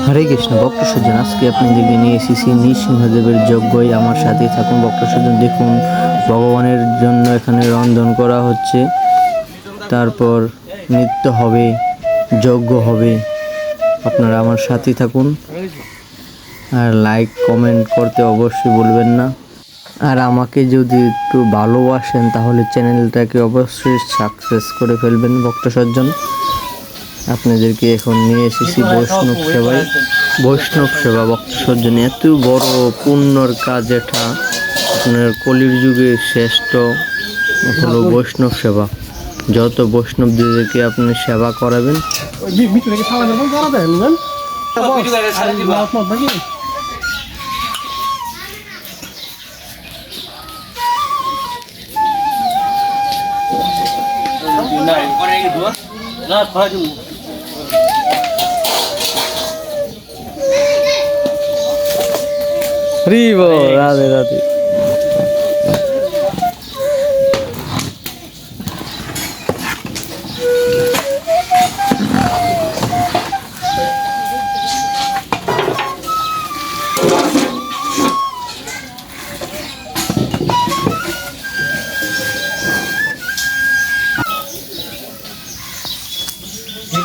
হরে কৃষ্ণ ভক্ত সজ্জন, আজকে আপনাদেরকে নিয়ে এসেছি নৃসিংহদেবের যজ্ঞই। আমার সাথেই থাকুন ভক্ত সজ্জন। দেখুন ভগবানের জন্য এখানে রন্ধন করা হচ্ছে, তারপর নৃত্য হবে, যজ্ঞ হবে। আপনারা আমার সাথেই থাকুন আর লাইক কমেন্ট করতে অবশ্যই ভুলবেন না। আর আমাকে যদি একটু ভালোবাসেন তাহলে চ্যানেলটাকে অবশ্যই সাকসেস করে ফেলবেন ভক্ত সজ্জন। আপনাদেরকে এখন নিয়ে এসেছি বৈষ্ণব সেবায়। বৈষ্ণব সেবা ভক্ত সজ্জন, এত বড় পুণ্যর কাজ এটা। আপনার কলির যুগে শ্রেষ্ঠ হলো বৈষ্ণব সেবা। যত বৈষ্ণবদেরকে আপনি সেবা করাবেন রাধে রাধে।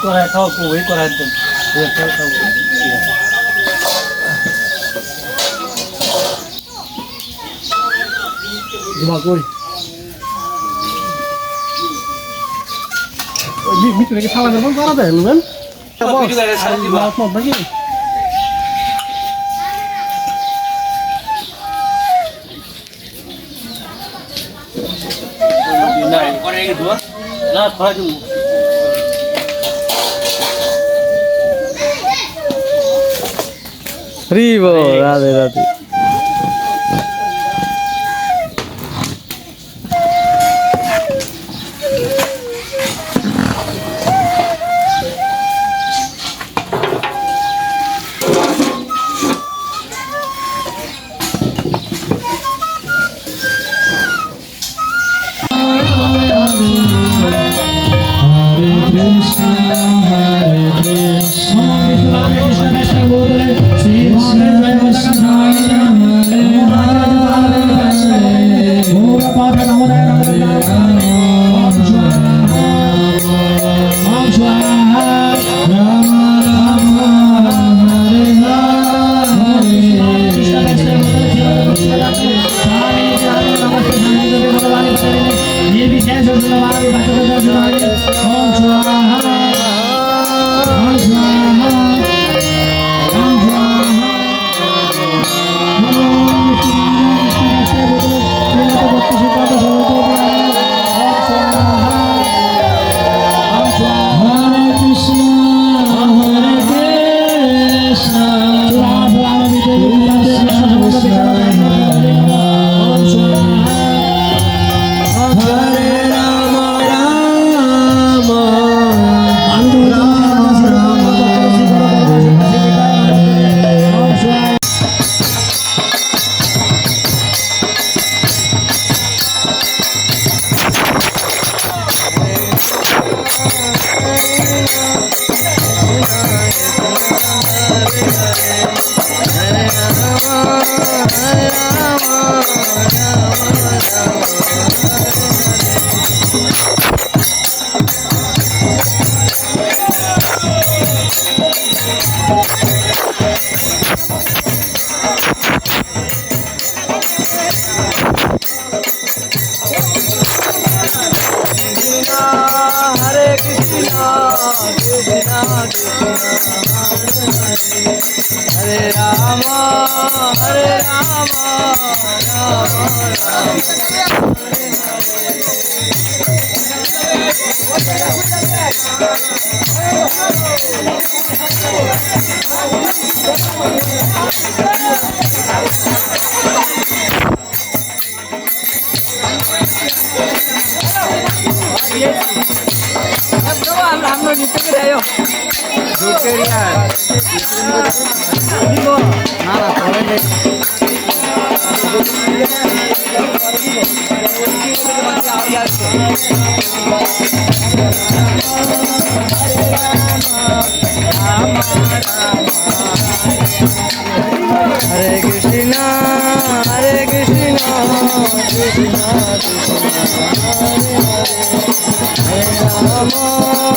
করায় খাও ওই করায় দেন ভিতরে কি খাওয়া দাওয়া করা দেয় নাকি? না খাওয়া দেবো Radhe Radhe. Hare Krishna, Krishna Krishna, Hare Rama, Hare Rama, Rama Rama, Hare हम लोग नीचे के रहे हो झूठ के रिया ना ना थोड़े देख Rama Rama রাম